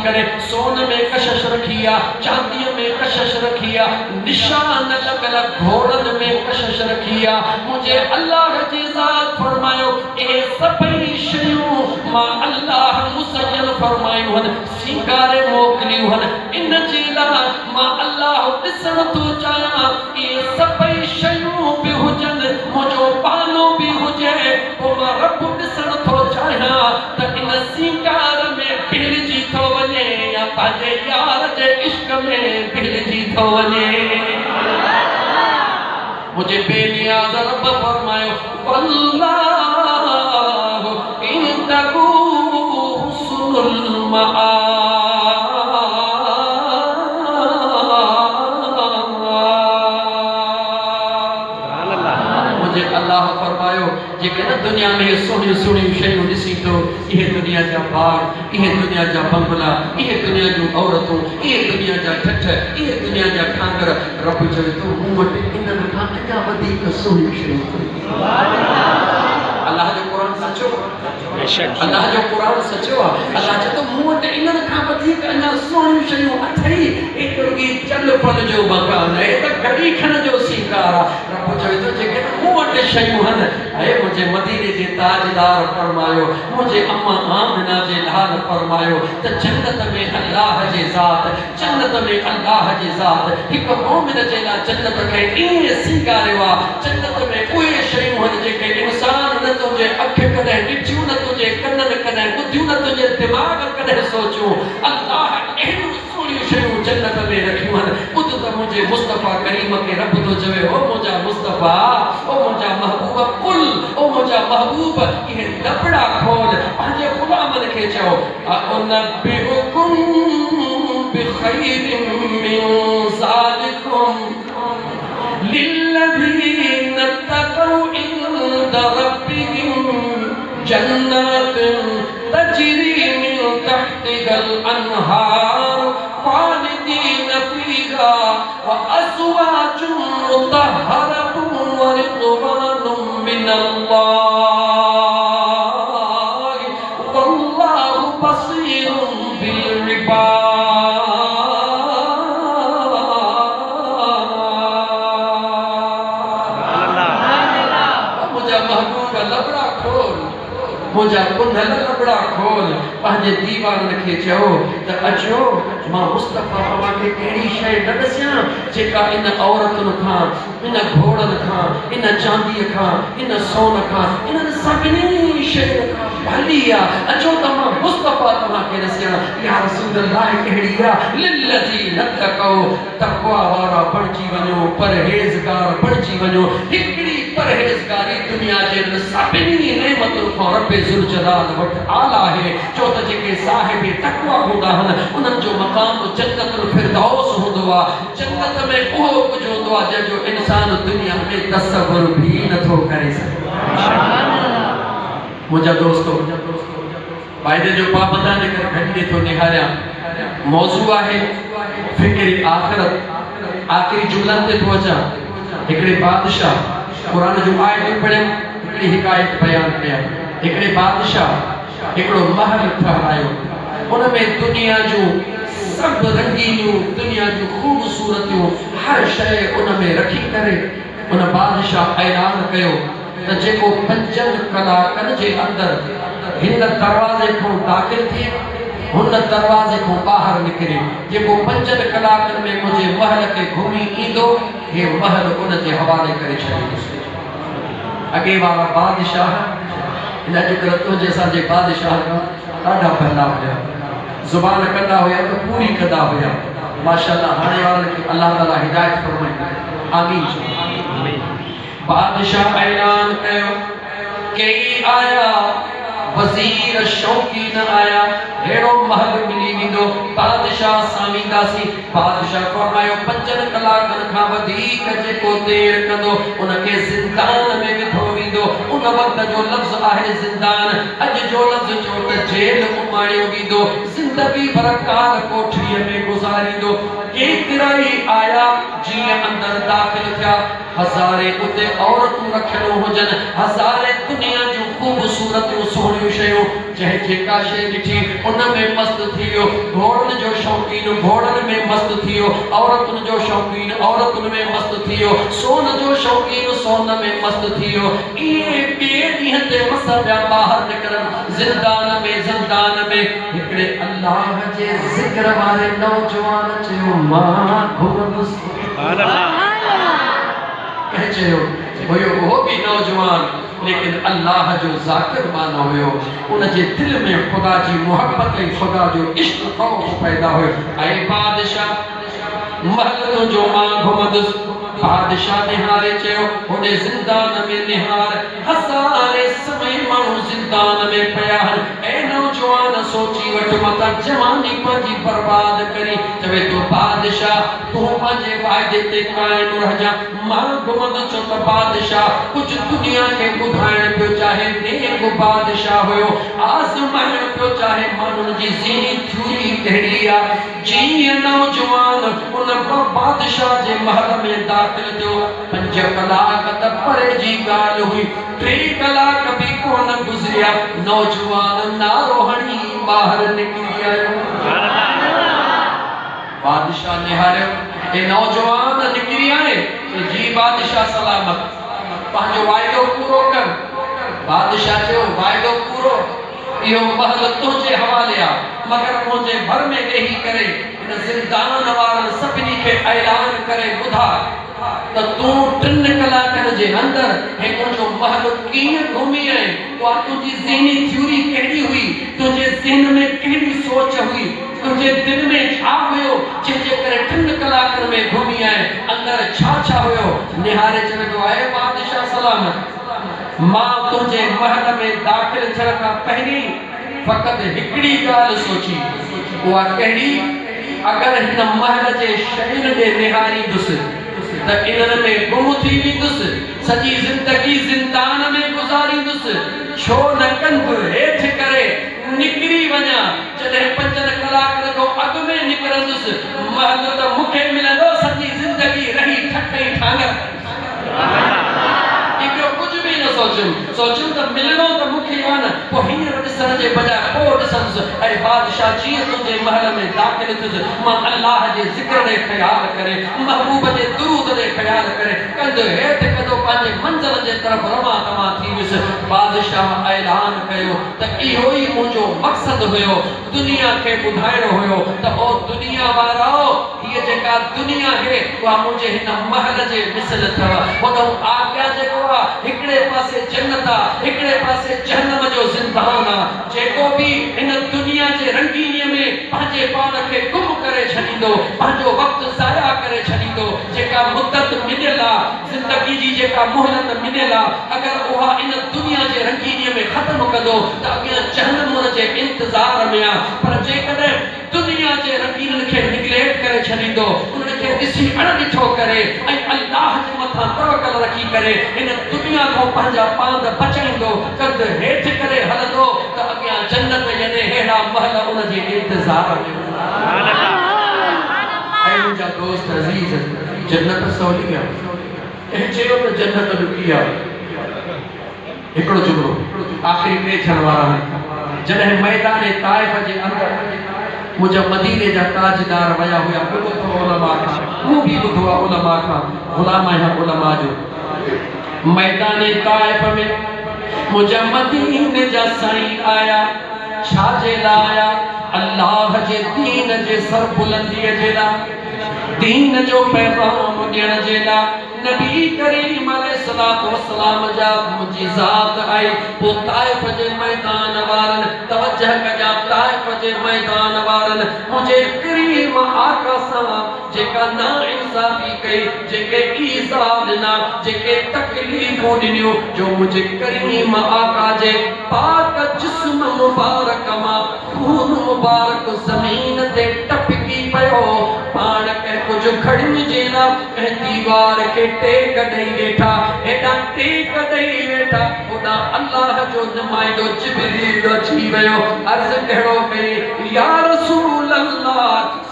करे सोने में कशश रखिया, चांदी में कशश रखिया, निशान लगल घोड़न में कशश रखिया। मुझे अल्लाह जी ज़ात फरमायो ए सभई शयूं मां अल्लाह मुसय्यन फरमायो हन, सिंगारे मोकलियो हन। इन जे लाइ मां अल्लाह ॾिसण थो चाहियां ए सभई शयूं बि हुजनि, मुंहिंजो पालो बि हुजे, पोइ मां रब ॾिसण थो चाहियां त इन सिंगार में बिलजी थो वञे या पंहिंजे यार जे इश्क में बिलजी थो वञे। मुझे बेनियाज़ रब फरमायो वल्लाहु इंदहु हुस्नुल मआब। मुझे अल्लाह फरमायो जेके न दुनिया में सोहणी सोहणी शयूं ॾिसी थो, इहे दुनिया जा बाग, इहे दुनिया जा बंगला, इहे दुनिया जूं औरतूं, इहे दुनिया जा ठठ, इहे दुनिया जा ठांगर, रब चवे थो मूं वटि इन्हनि खां अञा वधीक सोहणी शयूं। अल्लाह जो क़ुरान सचो, अल्लाह जो क़ुरान सचो आहे। अल्लाह चवे थो मूं वटि इन्हनि खां वधीक अञा सोहणियूं शयूं अथई। एतिरो ई चल फल जो मकान आहे, त घड़ी खण जो सींगार आहे। रब चवे थो जेके मूं वटि शयूं आहिनि, ऐं मुंहिंजे मदीने जे ताजदार फरमायो, मुंहिंजे अम्मा आमिना जे लाल फरमायो त जन्नत में अल्लाह जे ज़ात, जन्नत में अल्लाह जी ज़ात हिकु मोमिन जे लाइ जन्नत खे ईअं सींगारियो आहे। जन्नत में उहे शयूं आहिनि जेके इंसान न तुंहिंजे अखि कॾहिं ॾिठियूं, न तुंहिंजे कननि कॾहिं ॿुधियूं, न तुंहिंजे दिमाग़ कॾहिं सोचियूं। अल्लाह अहिड़ियूं सोहणियूं शयूं जन्नत में रखियूं आहिनि। ॿुध त मुंहिंजे मुस्तफ़ा करीम खे रब थो चवे ओ मुंहिंजा मुस्तफ़ा, ओ मुंहिंजा महबूब, कुल ओ मुंहिंजा महबूब इहे दबड़ा खोल, पंहिंजे ग़ुलामनि खे चओ उनब्बिउकुम बिख़ैरिम मिन ज़ालिकुम लिल्लज़ीना तक़ौ इंद रब्बिहिम जन्नातुन तजरी मिन तहतिहल अनहार खालिदीन फीहा व अज़वाजुन मुतहहरतुन व रिज़वानुम मिनल्लाह वल्लाहु बसीरुम बिल इबाद। मुंहिंजा कुंडल लबड़ा खोल, पंहिंजे दीवाननि खे चओ त अचो मां मुस्तफ़ा तव्हांखे अहिड़ी शइ न ॾसियां जेका इन औरतुनि खां, इन घोड़नि खां, इन चांदीअ खां, इन सोन खां, इन्हनि सभिनी शयुनि खां भली आहे। अचो त मां मुस्तफ़ा तव्हांखे ॾसियां। या रसूलल्लाह कहिड़ी आहे लिल्लज़ीना तक़ौ, तक़वा वारा बणिजी वञो, परहेज़गार बणिजी वञो। हिकिड़ी परहेज़गारी दुनिया जे सभिनी नेमतुनि खां रब ज़ुल जलाल वटि आला आहे। छो त जेके साहिब तक़वा हूंदा आहिनि उन्हनि जो मक़ाम जन्नतुल फिरदौस हूंदो आहे। जन्नत में उहो कुझु हूंदो आहे जंहिंजो इंसान दुनिया में तसव्वुर बि नथो करे सघे। मुंहिंजा दोस्तो, वाइदे जो पाबंदान करे घटि थो निहारियां। मौज़ू आहे फ़िक्र आख़िरत। आख़िरी जुमलनि ते थो अचां। हिकिड़े बादशाह, क़ुरान जूं आयतूं पढ़ियमि, हिकिड़ी हिकायत बयानु कया। हिकिड़े बादशाह हिकिड़ो महल ठहिरायो, उन में दुनिया जूं सभु रंगीनियूं, दुनिया जूं ख़ूबसूरतियूं, हर शइ उन में रखी करे उन बादशाह ऐलान कयो त जेको 5 कलाकनि जे अंदरि हिन दरवाज़े खां दाख़िल थिए, हुन दरवाज़े खां ॿाहिरि निकिरे, जेको 5 कलाकनि में मुंहिंजे महल खे घुमी ईंदो, हे महल उन जे हवाले करे छॾींदुसि। अॻे वारा बादशाह इन अॼुकल्ह तुंहिंजे असांजे बादशाह ॾाढा भला हुया, ज़ुबान कंदा हुया त पूरी कंदा हुया। माशाअल्लाह हाणे वारनि खे अल्लाह ताला हिदायत फरमाईंदा। आमीन। बादशाह ऐलान कयो, कई आया वज़ीर शौकी न आया, हेड़ो महल मिली वेंदो, बादशाह सामींदासीं। बादशाह फरमायो 5 कलाकनि खां वधीक जेको देर कंदो उनखे ज़िंदान में विधो वेंदो। उन वक़्त जो लफ़्ज़ आहे ज़िंदान, अॼु जो लफ़्ज़ चओ त जेल उमाणियो वेंदो, ज़िंदगी भर काल कोठरीअ में गुज़ारींदो। केतिरा ई आया जीअं अंदरि दाख़िल थिया, हज़ारे उते औरतूं रखियलूं हुजनि, हज़ारे दुनिया जूं ख़ूब सूरत सोहणियूं शयूं जंहिं जेका शइ ॾिठी उन में मस्त थी वियो। घोड़नि जो शौक़ीन घोड़नि में मस्त थी वियो। औरतुनि जो शौक़ीन औरतुनि में मस्त थी वियो। सोन जो शौक़ीन सोन में मस्त थी वियो। इहे ॿिए ॾींहं ते मस पिया ॿाहिरि निकिरनि ज़िंदान में हिकिड़े अल्लाह जे ज़िक्र वारे नौजवान चयो मां घुमंदुसि। कंहिं चयो हुयो वो भी नौजवान लेकिन अल्लाह जो ज़ाकिर माना हुयो। उन जे दिल में खुदा जी मोहब्बत ऐं खुदा जो इश्क खौफ पैदा हुयो। ऐं बादशाह महल जो मां घुमंदुसि। बादशाह निहारे चयो होॾे ज़िंदान में निहार हज़ारे समय माण्हू ज़िंदान में पिया आहिनि। ऐं नौजवान सोची वठ मता जवानी पंहिंजी बर्बाद करी। चवे तो बादशाह तूं पंहिंजे वाइदे ते क़ाइम रहिजां। मां घुमंदुसि छो त बादशाह कुझु दुनिया खे ॿुधाइण पियो चाहे। नेक बादशाह हुयो आज़माइण पियो चाहे माण्हुनि जी ज़ीनी थ्यूरी कहिड़ी आहे। जीअं नौजवान उन बादशाह जे महल में दाख़िल थियो 5 कलाक त परे जी ॻाल्हि हुई। 3 कलाक बि कोन गुज़रिया नौजवान नारो हणी ॿाहिरि निकिरी आयो। बादशाह निहारियो ए नौजवान निकिरी आए जी बादशाह सलामत पंहिंजो वाइदो पूरो कर। बादशाह चयो वाइदो पूरो इहो महल तुंहिंजे हवाले आहे मगर मुंहिंजे भर में वेही करे इन ज़िंदान वारनि सभिनी खे ऐलान करे ॿुधा त तूं 3 कलाकनि जे अंदर हे मुंहिंजो महल कीअं घुमी आए। उहा तुंहिंजी ज़हनी थ्यूरी कहिड़ी हुई तुंहिंजे ज़हन में कहिड़ी सोच हुई तुंहिंजे दिल में छा हुयो जंहिंजे करे 3 कलाकनि में घुमी आए अंदर छा हुयो। निहारे चवे थो आहे बादशाह सलामत मां तुंहिंजे महल में दाख़िल थियण खां पहिरीं फ़क़त हिकिड़ी ॻाल्हि सोची उहा कहिड़ी अगरि हिन महल जे शयुनि ॾे निहारींदुसि त इन्हनि में गुम थी वेंदुसि सॼी ज़िंदगी ज़िंदान में गुज़ारींदुसि। छो न कंदु हेठि करे निकिरी वञा जॾहिं 5 कलाकनि खां अॻु में निकिरंदुसि महल त मूंखे मिलंदो सॼी ज़िंदगी रही ठके ठांगर। कुझु बि न सोचूं त मिलणो त मूंखे आहे न पोइ हींअर ॾिसण जे बजाए पोइ ॾिसंदुसि। ऐं बादशाह जीअं तुंहिंजे महल में दाख़िल थियुसि मां अल्लाह जे ज़िक्र ॾे ख़्याल करे महबूब जे दुरूद ॾे ख़्याल करे कंदो हेठि कंदो पंहिंजे मंज़िल जे तरफ़ रवां तवां थी वियुसि। बादशाह ऐलान कयो त इहो ई मुंहिंजो मक़सदु हुयो दुनिया खे ॿुधाइणो हुयो त ओ दुनिया वारो हीअ जेका दुनिया आहे उहा मुंहिंजे हिन महल जे मिसल अथव। होॾो आज्ञा जेको आहे हिकिड़े पासे जन्नत आहे हिकिड़े पासे जहन्नम जो ज़िंदान आहे। जेको बि हिन दुनिया जे रंगीनीअ में पंहिंजे पाण खे गुम करे छॾींदो पंहिंजो वक़्तु ज़ाया करे छॾींदो जेका मुद्दत मिलियल आहे ज़िंदगी जी जेका मोहलत मिलियल आहे अगरि उहा इन दुनिया जे रंगीनीअ में ख़त्म कंदो त अॻियां जहन्नम उन जे इंतज़ार में आहे। पर जेकॾहिं दुनिया जे रंगीननि खे निगलेक्ट करे छॾींदो उन्हनि खे ॾिसी अणॾिठो करे ऐं अल्लाह जे मथां तवक्कल रखी करे इन दुनिया खां पंहिंजा पांद बचाईंदो कंद हेठि करे हलंदो त अॻियां जन्नत यानी अहिड़ा महल उन जे इंतज़ार में। ऐं मुंहिंजा दोस्त अज़ीज़ जन्नत सवली आहे ऐं चयो त जन्नत ॾुखी आहे। हिकिड़ो जुमिलो आख़िरी 3 थियण वारा आहिनि। जॾहिं मैदान ताइफ़ जे अंदर मुंहिंजा मदीने जा ताजदार विया हुआ ॿुधो अथव उलमा खां मूं बि ॿुधो आहे उलमा खां ग़ुलाम आहियां उलमा जो। मैदान ताइफ़ में मुंहिंजा मदीने जा साईं आया छाजे लाइ आया अल्लाह जे दीन जे सरबुलंदीअ जे लाइ दीन जो पैगाम ॾियण जे लाइ नबी करीम अलैहिस्सलातु वस्सलाम जा मुजिज़ात आई। पोइ ताइफ़ जे मैदान वारनि तवज्जह कजा ताइफ़ जे मैदान वारनि मुंहिंजे करीम आका सां जेका नाइंसाफ़ी कई जेके ईज़ा ॾिना जेके तकलीफ़ूं ॾिनियूं जो मुंहिंजे करीम आका जे पाक जिस्म मुबारक मां खून मुबारक ज़मीन ते टपकी पियो पाण के कुझु खड़ियुनि जे लाइ ऐं दीवार खे टेक ॾेई वेठा हेॾा टेक ॾेई वेठा होॾा अल्लाह जो नुमाइंदो जिब्रील अची वियो अर्ज़ कहिड़ो कई या रसूल अल्लाह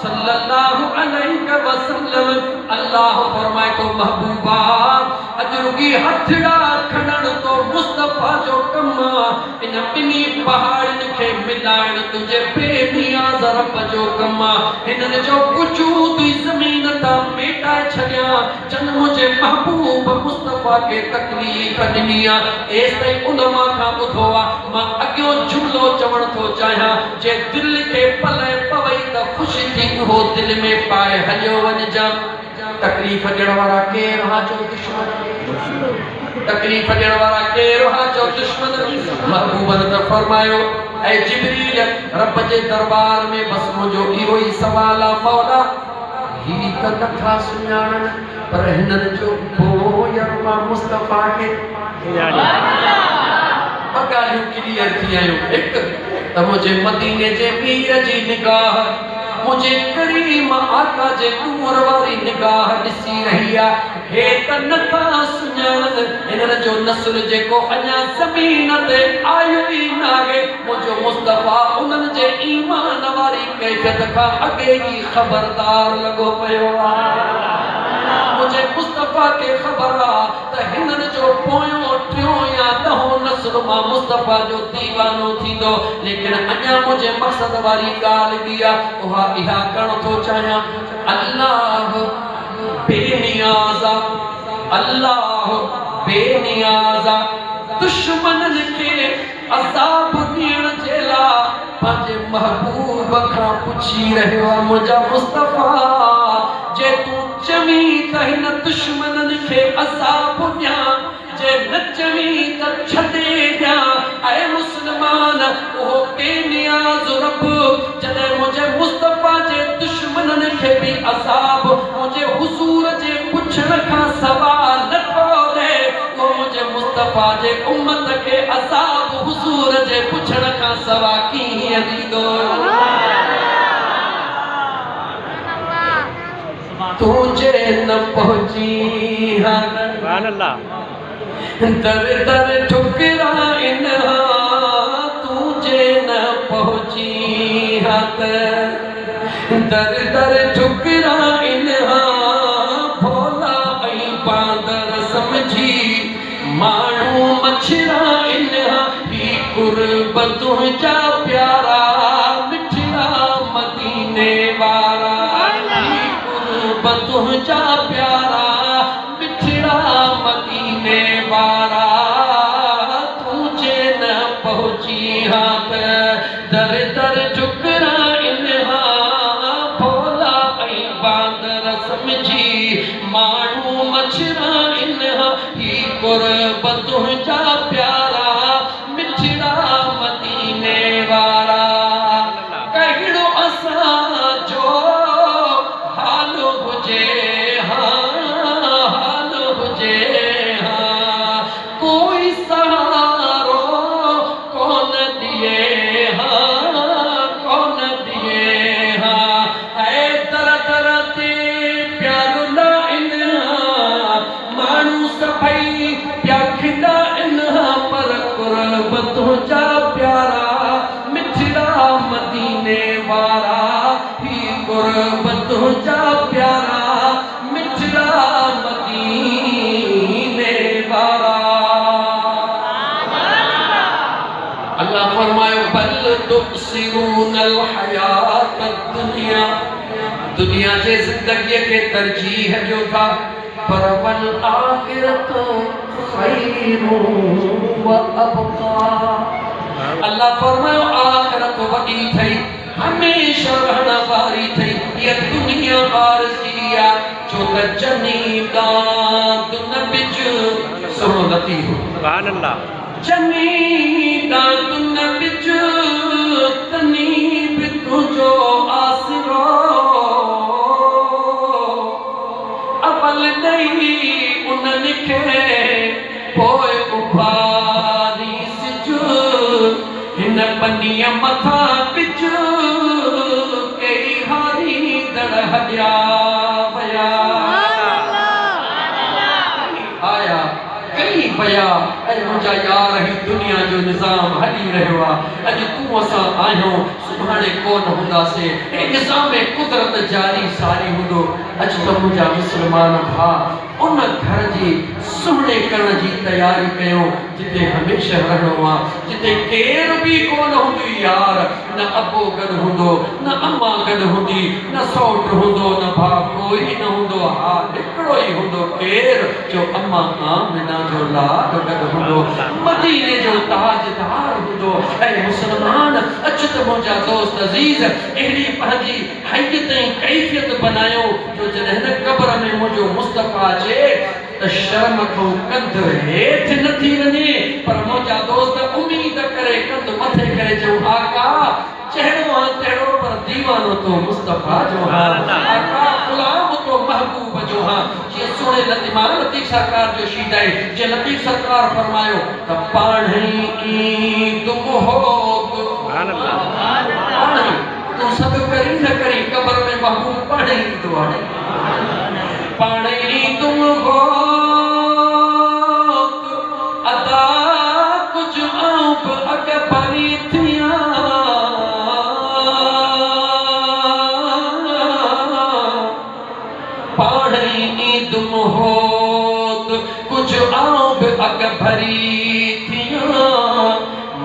सल्लल्लाहु अलैहि वसल्लम अल्लाह फरमाए तो महबूबा अॼु रुगी हथड़ा खणण तो मुस्तफा जो कमा इन बिनी पहाड़न के मिलाइण तुझे बेनियाज़ रब जो कमा हिनन जो वजूद ज़मीन ता मेटाए छड़िया जन मुझे महबूब मुस्तफा के तकलीफ दिनिया एस तई उलमा का बुधोआ मां अगियो जुमलो चवण तो चाहिया जे दिल के पले पवई त खुशी थी हो दिल में पाए हलियो वन जा तकलीफ देण वाला केर हा जो दुश्मन तकलीफ देण वाला केर हा जो दुश्मन महबूब ने फरमायो ऐ जिब्रील रब जे दरबार में बस मुझो इहो ही सवाल आ मौला ही त नथा सुञाणन पर हिनन जो पोयर मां मुस्तफा के अगालियूं क्लियर थी आयो एक त मुझे मदीने जे मीर जी निगाह मुझे करीम आका जे नूर वाली निगाह दिसी रही आ हे त नथा सुञाणन हिनन जो नस्ल जेको अञा ज़मीन ते आयो ई नाहे मुझो मुस्तफा उन्हनि जे ईमान वारी कैफियत खां अॻे ई ख़बरदार लॻो पियो आहे मुझे मुस्तफा के खबर आ त हिनन जो पोयो टियो या दहो नस्ल मां मुस्तफा जो दीवानो थींदो लेकिन अञा मुझे मक़सद वारी ॻाल्हि दिया उहा इहा करण थो चाहियां अल्लाह बेनियाज़ा अल्लाह बेनियाज़ा दुश्मनन के अज़ाब ॾियण जे लाइ पंहिंजे महबूब खां पुछी रहियो आहे मुंहिंजा मुस्तफा जे तूं चवी त हिन दुश्मनन खे अज़ाब ॾियां जे न चवी त छॾे ॾियां ऐं मुस्लमान उहो बेनियाज़ रब जॾहिं मुंहिंजे मुस्तफा जे दुश्मनन खे बि अज़ाब मुंहिंजे हुज़ूर जे पुछण खां सवाल नथो ॾे उहो मुंहिंजे मुस्तफा जे उम्मत खे अज़ाब हुज़ूर जे पुछण खां सवा कीअं ॾींदो तुझे न पहुंची सुभान अल्लाह दर दर ठुकरा इन्हा तुझे न पहुंची हाथ दर दर ठुकरा इन्हा भोला ऐं बांदर समझी माण्हू मछरा इन्हा ही कुर्ब तुझा प्यारा मिठड़ा मदीने वारा तुझा प्यारा मिठड़ा मदीने वारा तुझे न पहुंची हाथ दर दर ठुकरा इन्हा भोला ऐं बांदर समझी माण्हू मछरा इन्हा ही कुर्ब तुझा प्यारा मिठड़ा मदीने वारा कहिड़ो असां जो कोई सहारो कौन दिए कौन दिए है दर दर ते प्यार ना इन्हा माण्हू सभई प्या खिंदा इन्हा पर कुर्ब तुझा प्यारा मिठड़ा मदीने वारा ही कुर्ब तुझा प्यारा मिठड़ा मदीने वारा अल्लाह फरमाए बल तुसिरूनल हयात दुनिया दुनिया जे जिंदगी के तरजीह ॾियो था पर वल आखिरत खैरु व अबका अल्लाह फरमायो आखिरत वॾी थई हमेशा रहण वारी थई ये दुनिया आरज़ी आ जो त जनी दांत न बिज सुनो लतीफ़ सुभान अल्लाह जनी दांत न बिज तनी बि तुझो आसरो अवल ॾेई उन्हनि खे पोइ उभारी सिज हिन बनीअ मथां बिज कई हारी दड़ हॾिया वया आया कई वया ऐं मुंहिंजा यार ही दुनिया जो निज़ाम हली रहियो आहे अॼु तूं असां आहियूं सुभाणे कोन हूंदासीं हे निज़ाम कुदरत जारी सारी हूंदो अॼु त मुंहिंजा मुस्लमान भाउ उन घर जी सुहिणे करण जी तयारी कयो जिते हमेशा रहणो आहे जिते केर बि कोन हूंदी यार न अबो गॾु हूंदो न अम्मा गॾु हूंदी न सौट हूंदो न भाउ कोई न हूंदो हा हिकिड़ो ई हूंदो केर जो अम्मा आमिना जो लाड गॾु हूंदो मदीने जो ताजदार हूंदो ऐं मुसलमान अच त मुंहिंजा दोस्त अज़ीज़ अहिड़ी पंहिंजी हैयत ऐं कैफ़ियत बनायो जो जॾहिं हिन क़ब्र में मुंहिंजो मुस्तफ़ा अचे त शर्म खां कंध हेठि न थी वञे पर मुंहिंजा दोस्त उम्मीद करे कंध मथे करे चऊं आका चेहरो हाँ तेरो पर दीवानो तो मुस्तफ़ा जो हाँ आका गुलाम तो महबूब जो हाँ ये सुने लतीफ़ सरकार जो शीदाई जे लतीफ़ सरकार फरमायो त पाणी तुम हो पाणी तू सब करी न करी कब्र में महबूब पाणी तो आहे पाणी तुम हो अदा कुछ आप अगे भरी थिया पाणी तुम हो कुछ आप अगे भरी थिया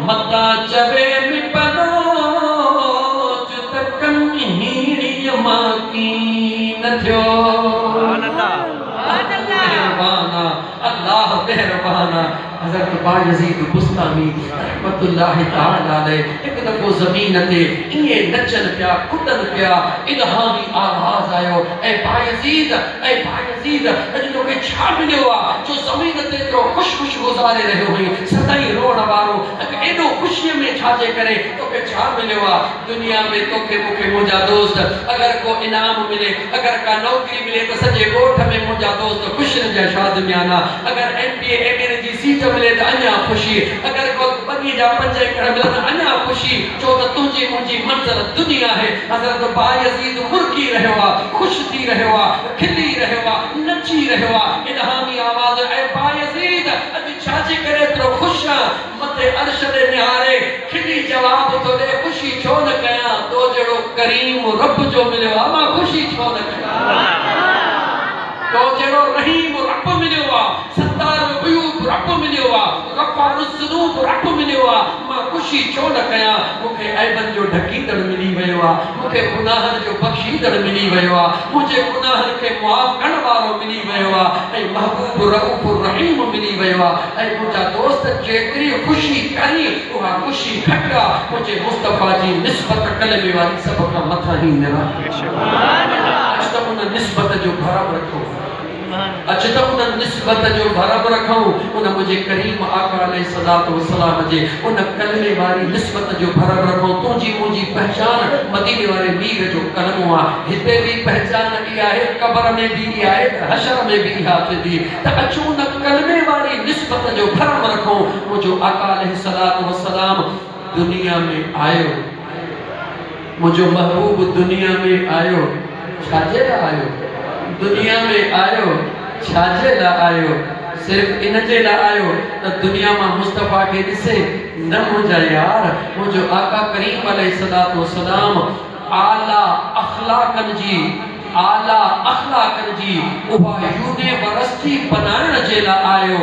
मता चवे में बनोच तक हीड़ी माकी न थियो अल्लाह मेहरबाना हज़रत बायज़ीद बुस्तामी रहमतुल्लाह तआला अलैह एक दफ़ो ज़मीन ते इए नचन पिया कुटन पिया इल्हामी आवाज़ आयो ऐ बायज़ीद अॼु तोखे छा मिलियो आहे जो ज़मीन ते एतिरो ख़ुशि गुज़ारे रहियो हुई सदाई रोअण वारो एॾो ख़ुशीअ में छाजे करे तोखे छा मिलियो आहे दुनिया में तोखे मूंखे मुंहिंजा दोस्त अगरि को इनाम मिले अगरि का नौकरी मिले त सॼे ॻोठ में मुंहिंजा दोस्त ख़ुशियुनि जा शादमियाना अगरि MBA MA जी सीट मिले त अञा ख़ुशी अगरि को 2 जा 5 एकड़ मिले त अञा ख़ुशी छो त तुंहिंजी मुंहिंजी मंज़िल दुनिया आहे हज़रत बायज़ीद मुर्की रहियो आहे ख़ुशि थी रहियो आहे खिली रहियो आहे नची रहियो आहे इल्हामी आवाज़ ऐ बायज़ीद अॼु छाजे करे एतिरो ख़ुशि आहे मथे अर्श ते निहारे खिली जवाब थो ॾे ख़ुशी छो न कयां तो जहिड़ो करीम रब जो मिलियो आहे मां ख़ुशी छो न कयां तो जहिड़ो रहीम रब मिलियो आहे सत्तार ग़यूब रब मिलियो आहे गफ़ारुज़ ज़ुनूब रब मिलियो आहे मां ख़ुशी छो न कयां मूंखे ऐबनि जो ढकींदड़ मिली वियो आहे मूंखे गुनाहनि जो बख़्शींदड़ मिली वियो आहे मुंहिंजे गुनाहनि खे मुआफ़ करण वारो मिली वियो आहे ऐं महबूब रऊफ़ रहीम मिली वियो आहे ऐं मुंहिंजा दोस्त जेतिरी ख़ुशी करी उहा ख़ुशी घटि आहे मुंहिंजे मुस्तफ़ा जी निस्बत कलमे वारी सभ खां मथां ई अॼु त उन निस्बत जो भरम रखो अच त उन निस्बत जो भरम रखूं उन मुझे करीम आका अलैहिस्सलातु वस्सलाम जे उन कलमे वारी निस्बत जो भरम रखूं तुंहिंजी मुंहिंजी पहचान मदीने वारे मीर जो कलमो आहे हिते भी पहचान ई आहे क़ब्र में भी आहे हशर में भी इहा थींदी त अचूं उन कलमे वारी निस्बत जो भरम रखूं मुंहिंजो आका अलैहिस्सलातु वस्सलाम दुनिया में आयो मुंहिंजो महबूब दुनिया में आयो छाजे लाइ आयो दुनिया में आयो छाजे लाइ आयो सिर्फ इन जे लाइ आयो त दुनिया में मुस्तफ़ा के ॾिसे न मुंहिंजा यार मुंहिंजो आका करीम अलैहिस्सलातु वस्सलाम आला अखलाकनि जी उहा यूनिवर्सिटी बनाइण जे लाइ आयो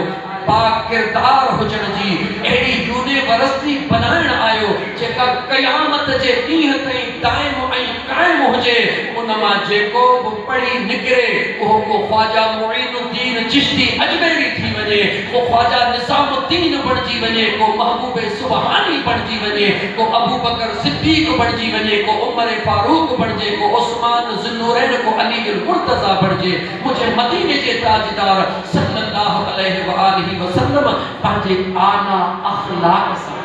पाक किरदार हुजण जी अहिड़ी यूनिवर्सिटी बनाइण आयो जेका क़यामत जे ॾींहं ताईं दाइम ऐं क़ाइम हुजे उन मां जेको बि पढ़ी निकिरे उहो को ख्वाजा मुईनुद्दीन चिश्ती अजमेरी थी वञे को ख्वाजा निज़ामुद्दीन बणिजी वञे को महबूब सुबहानी बणिजी वञे को अबू बकर सिद्दीक़ बणिजी वञे को उमर फारूक बणिजे को उस्मान ज़ुन्नूरैन को अली मुर्तज़ा बणिजे मुझे मदीने जे ताजदार सल्लल्लाहु अलैहि व आलिहि वसल्लम पंहिंजे आला अखलाक सां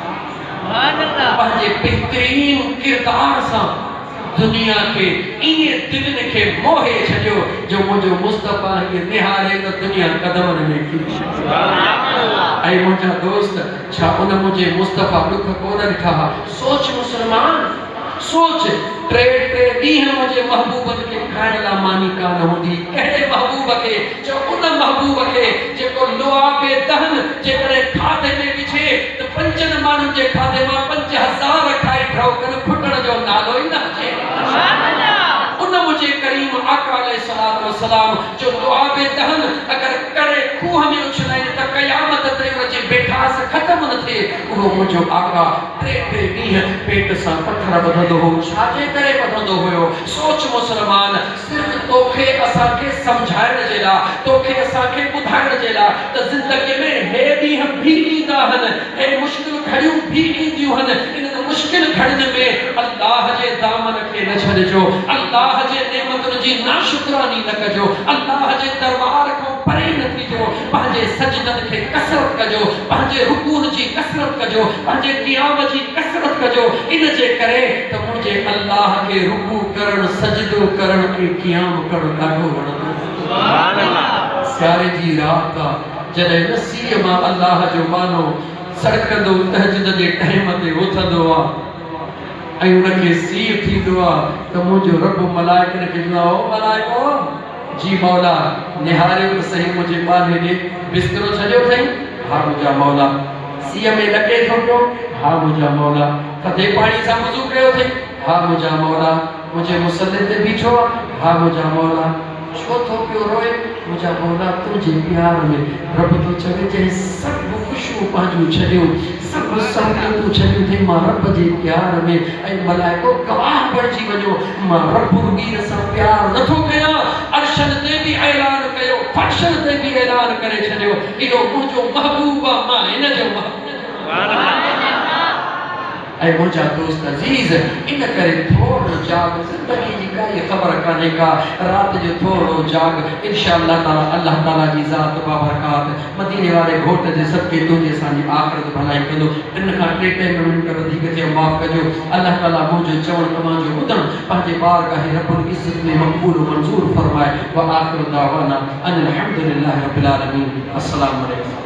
पंहिंजे बेहतरीन किरदार सां दुनिया के इए दिल के मोहे छॾियो जो मुझो मुस्तफ़ा के निहारे तो दुनिया कदमनि में किरी ऐं मुंहिंजा दोस्त छा उन मुझे मुस्तफ़ा दुख कोन ॾिठा सोच मुसलमान सोच टे ॾींहं मुझे महबूबन के खाइण लाइ मानी कान हूंदी कहिड़े महबूब के जो उन महबूब के जेको लुआबे दहन जेकॾहिं खाधे में विझे त 5 माण्हुनि जे खाधे मां 5000 खाई ठहो कनि खुटण जो नालो ई न अचे उन मुझे करीम आका अलैहिस्सलातु सलाम जो दुआ बे दहन अगर करे खूह में उछलाइन त क़यामत ते वजे बेठास खत्म न थे वो मुझो आका टे ॾींहं पेट सां पत्थर ॿधंदो हो छाजे करे ॿधंदो हुयो सोच मुसलमान सिर्फ तोखे असांखे समझाइण जे लाइ तोखे असांखे ॿुधाइण जे लाइ त ज़िंदगी में हे ॾींहं भी ईंदा आहिनि हे मुश्किल घड़ियूं भी ईंदियूं आहिनि इन मुश्किल घड़ियुनि में अल्लाह जे दामन खे न छॾिजो अल्लाह जे नेमतुनि जी नाशुक्रानी न कजो अल्लाह जे दरबार खां परे न थिजो पंहिंजे सजदनि खे कसरत कजो पंहिंजे रुकून जी कसरत कजो पंहिंजे क़ियाम जी कसरत कजो इन जे करे त मुंहिंजे अल्लाह खे रुकू करणु सजदो करणु ऐं क़ियाम करणु ॾाढो वणंदो सुभान अल्लाह सियारे जी रात जॾहिं नसीअ मां अल्लाह जो मानो सड़कंदो तहज्जुद जे टाइम ते उथंदो आहे ऐं उनखे सीउ थींदो आहे त मुंहिंजो रब मलाइकनि खे चवंदो आहे ओ मलाइको जी मौला निहारियो त सही मुंहिंजे ॿारु ॾे बिस्तरो छॾियो अथई हा मुंहिंजा मौला सीउ में लॻे थो पियो हा मुंहिंजा मौला थधे पाणी सां वुज़ू कयो अथई हा मुंहिंजा मौला मुंहिंजे मुसले ते बीठो आहे हा मुंहिंजा मौला छो थो पियो रोए मुंहिंजा मौला तुंहिंजे प्यार में रब तो चवे चई सभु ख़ुशियूं पंहिंजूं छॾियूं सभु सहूलियतूं छॾियूं अथई मां रब जे प्यार में ऐं मलाइको गवाह बणिजी वञो मां रब वीर सां प्यार नथो कयां अर्शन ते बि ऐलान कयो फर्शन ते बि ऐलान करे छॾियो इहो मुंहिंजो महबूब आहे मां हिन जो महबूब ऐं मुंहिंजा दोस्त अज़ीज़ इन करे थोरो जाग ज़िंदगी जी काई ख़बर कान्हे का राति जो थोरो जाग इंशाअल्लाह ताला अल्लाह ताला जी ज़ात बाबरकात मदीने वारे घोट जे सदके तुंहिंजी असांजी आख़िरत भलाई कंदो टिन खां टे मिंट वधीक थियो माफ़ कजो अल्लाह ताला मुंहिंजो चवणु तव्हांजो ॿुधणु पंहिंजे बारगाह रब्बुल इज़्ज़त में मक़बूल मंज़ूर फरमाए व आख़िर दावाना अनिल हम्दुलिल्लाहि रब्बिल आलमीन अस्सलामु अलैकुम।